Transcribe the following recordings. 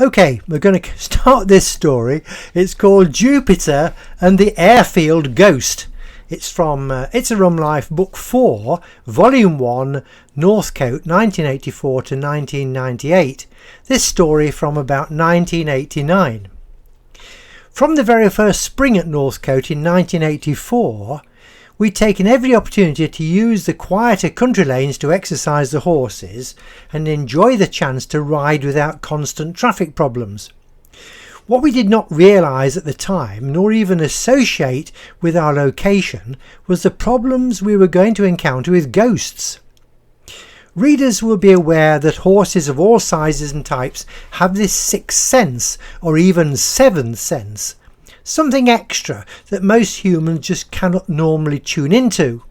Okay, we're going to start this story. It's called Jupiter and the Airfield Ghost. It's from It's a Rum Life, Book 4, Volume 1, Northcote, 1984 to 1998. This story from about 1989. From the very first spring at Northcote in 1984, we'd taken every opportunity to use the quieter country lanes to exercise the horses and enjoy the chance to ride without constant traffic problems. What we did not realise at the time, nor even associate with our location, was the problems we were going to encounter with ghosts. Readers will be aware that horses of all sizes and types have this sixth sense, or even seventh sense, something extra that most humans just cannot normally tune into.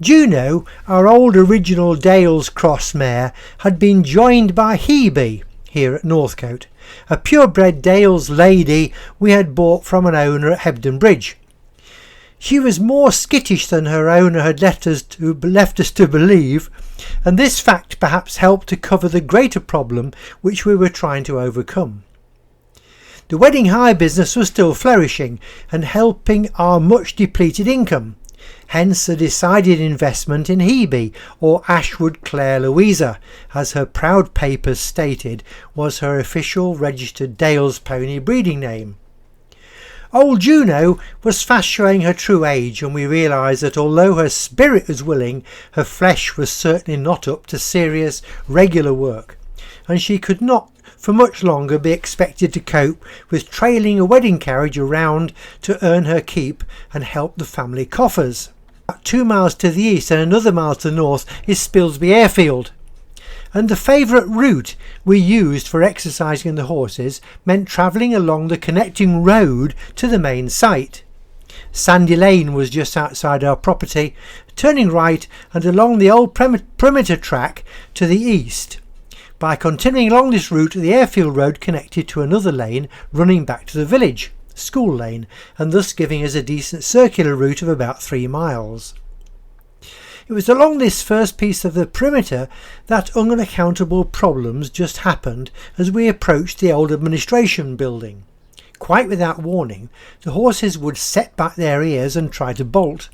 Juno, our old original Dales Cross mare, had been joined by Hebe here at Northcote, a purebred Dales lady we had bought from an owner at Hebden Bridge. She was more skittish than her owner had left us to believe, and this fact perhaps helped to cover the greater problem which we were trying to overcome. The wedding hire business was still flourishing and helping our much depleted income, hence a decided investment in Hebe, or Ashwood Clare Louisa, as her proud papers stated was her official registered Dales pony breeding name. Old Juno was fast showing her true age, and we realised that although her spirit was willing, her flesh was certainly not up to serious, regular work, and she could not for much longer be expected to cope with trailing a wedding carriage around to earn her keep and help the family coffers. About 2 miles to the east and another mile to the north is Spilsby Airfield, and the favourite route we used for exercising the horses meant travelling along the connecting road to the main site. Sandy Lane was just outside our property, turning right and along the old perimeter track to the east. By continuing along this route, the airfield road connected to another lane running back to the village, School Lane, and thus giving us a decent circular route of about 3 miles. It was along this first piece of the perimeter that unaccountable problems just happened as we approached the old administration building. Quite without warning, the horses would set back their ears and try to bolt,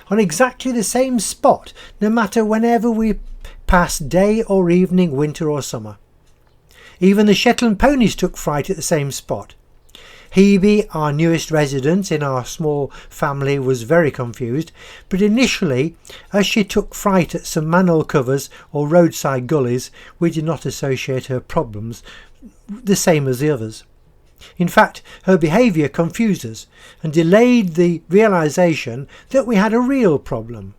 on exactly the same spot, no matter whenever we passed, day or evening, winter or summer. Even the Shetland ponies took fright at the same spot. Hebe, our newest resident in our small family, was very confused, but initially, as she took fright at some manhole covers or roadside gullies, we did not associate her problems the same as the others. In fact, her behaviour confused us and delayed the realisation that we had a real problem.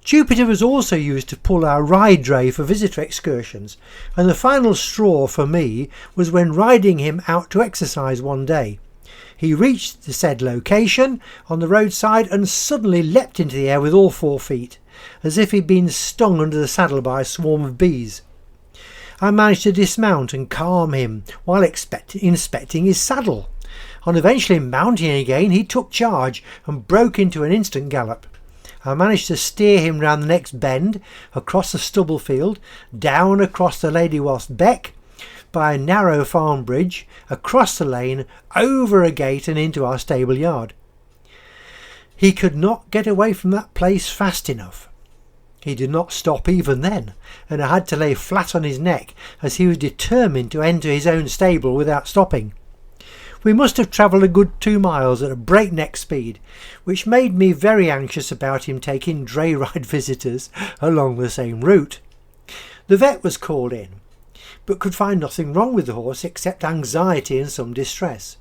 Jupiter was also used to pull our ride dray for visitor excursions, and the final straw for me was when riding him out to exercise one day. He reached the said location on the roadside and suddenly leapt into the air with all 4 feet, as if he'd been stung under the saddle by a swarm of bees. I managed to dismount and calm him while inspecting his saddle. On eventually mounting again, he took charge and broke into an instant gallop. I managed to steer him round the next bend, across the stubble field, down across the Lady Wasp Beck, by a narrow farm bridge, across the lane, over a gate and into our stable yard. He could not get away from that place fast enough. He did not stop even then, and I had to lay flat on his neck as he was determined to enter his own stable without stopping. We must have travelled a good 2 miles at a breakneck speed, which made me very anxious about him taking dray ride visitors along the same route. The vet was called in, but could find nothing wrong with the horse except anxiety and some distress.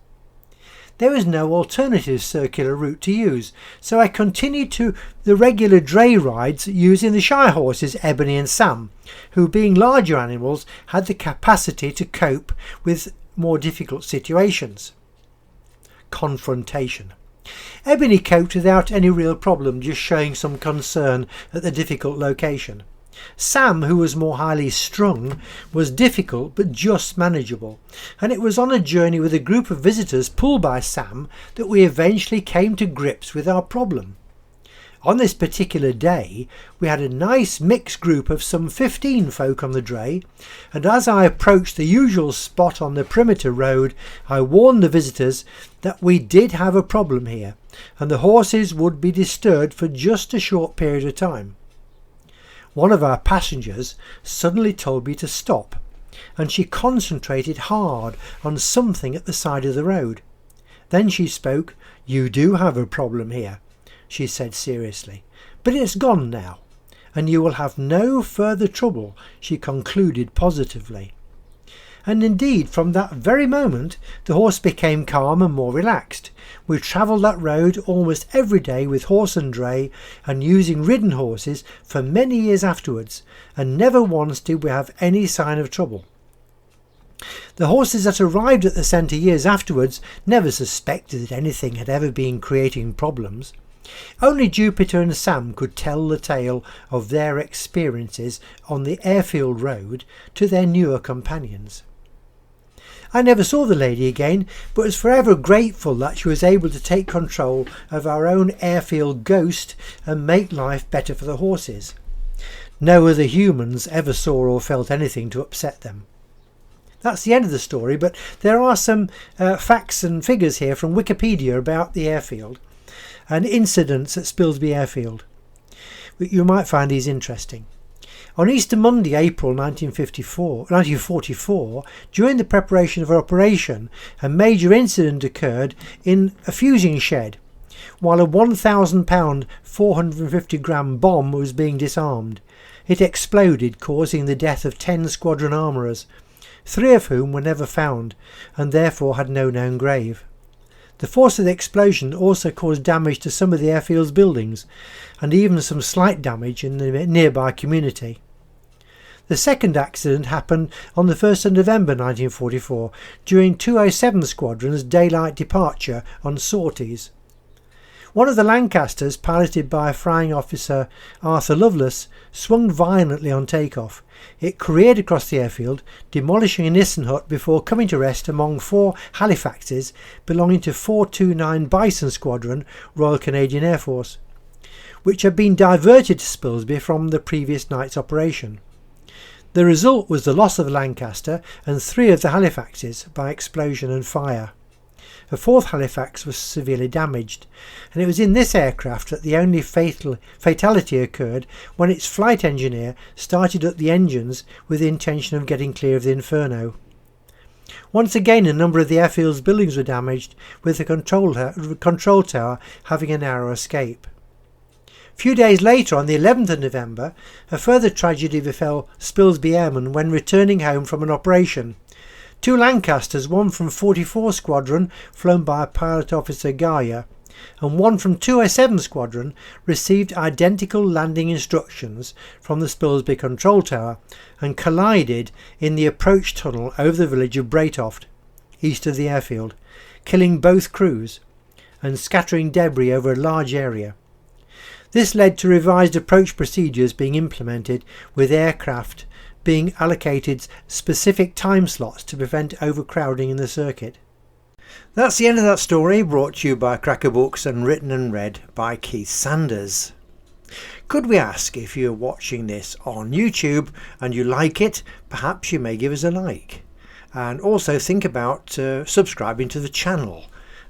There was no alternative circular route to use, so I continued to the regular dray rides using the shy horses Ebony and Sam, who, being larger animals, had the capacity to cope with more difficult situations. Confrontation. Ebony coped without any real problem, just showing some concern at the difficult location. Sam, who was more highly strung, was difficult but just manageable, and it was on a journey with a group of visitors pulled by Sam that we eventually came to grips with our problem. On this particular day, we had a nice mixed group of some 15 folk on the dray, and as I approached the usual spot on the perimeter road, I warned the visitors that we did have a problem here, and the horses would be disturbed for just a short period of time. One of our passengers suddenly told me to stop, and she concentrated hard on something at the side of the road. Then she spoke. "You do have a problem here," she said seriously, "but it's gone now, and you will have no further trouble," she concluded positively. And indeed, from that very moment, the horse became calm and more relaxed. We travelled that road almost every day with horse and dray, and using ridden horses for many years afterwards, and never once did we have any sign of trouble. The horses that arrived at the centre years afterwards never suspected that anything had ever been creating problems. Only Jupiter and Sam could tell the tale of their experiences on the Airfield Road to their newer companions. I never saw the lady again, but was forever grateful that she was able to take control of our own Airfield Ghost and make life better for the horses. No other humans ever saw or felt anything to upset them. That's the end of the story, but there are some facts and figures here from Wikipedia about the airfield and incidents at Spilsby Airfield. You might find these interesting. On Easter Monday, April 1944, during the preparation of an operation, a major incident occurred in a fusing shed while a 1,000-pound 450-gram bomb was being disarmed. It exploded, causing the death of 10 squadron armourers, 3 of whom were never found and therefore had no known grave. The force of the explosion also caused damage to some of the airfield's buildings and even some slight damage in the nearby community. The second accident happened on the 1st of November 1944 during 207 Squadron's daylight departure on sorties. One of the Lancasters, piloted by Flying Officer Arthur Lovelace, swung violently on takeoff. It careered across the airfield, demolishing a Nissen hut before coming to rest among 4 Halifaxes belonging to 429 Bison Squadron, Royal Canadian Air Force, which had been diverted to Spilsby from the previous night's operation. The result was the loss of the Lancaster and 3 of the Halifaxes by explosion and fire. A 4th Halifax was severely damaged, and it was in this aircraft that the only fatality occurred when its flight engineer started up the engines with the intention of getting clear of the inferno. Once again, a number of the airfield's buildings were damaged, with the control tower having a narrow escape. A few days later, on the 11th of November, a further tragedy befell Spilsby Airmen when returning home from an operation. 2 Lancasters, one from 44 Squadron, flown by Pilot Officer Gaia, and one from 207 Squadron, received identical landing instructions from the Spilsby control tower and collided in the approach tunnel over the village of Braytoft, east of the airfield, killing both crews and scattering debris over a large area. This led to revised approach procedures being implemented, with aircraft being allocated specific time slots to prevent overcrowding in the circuit. That's the end of that story, brought to you by Cracker Books and written and read by Keith Sanders. Could we ask, if you're watching this on YouTube and you like it, perhaps you may give us a like, and also think about subscribing to the channel.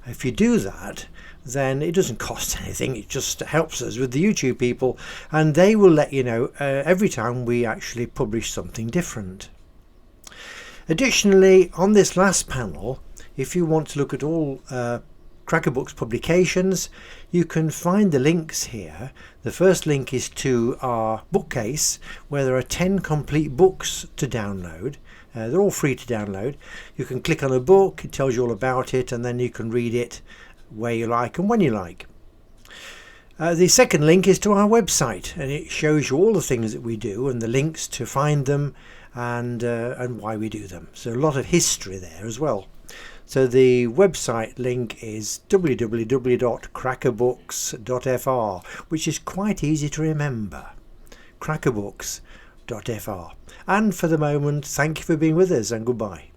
If you do that, then it doesn't cost anything, it just helps us with the YouTube people, and they will let you know every time we actually publish something different. Additionally, on this last panel, if you want to look at all Cracker Books publications, you can find the links here. The first link is to our bookcase, where there are 10 complete books to download. They're all free to download. You can click on a book, it tells you all about it, and then you can read it where you like and when you like. The second link is to our website, and it shows you all the things that we do and the links to find them and why we do them. So a lot of history there as well. So the website link is www.crackerbooks.fr, which is quite easy to remember. crackerbooks.fr. And for the moment, thank you for being with us, and goodbye.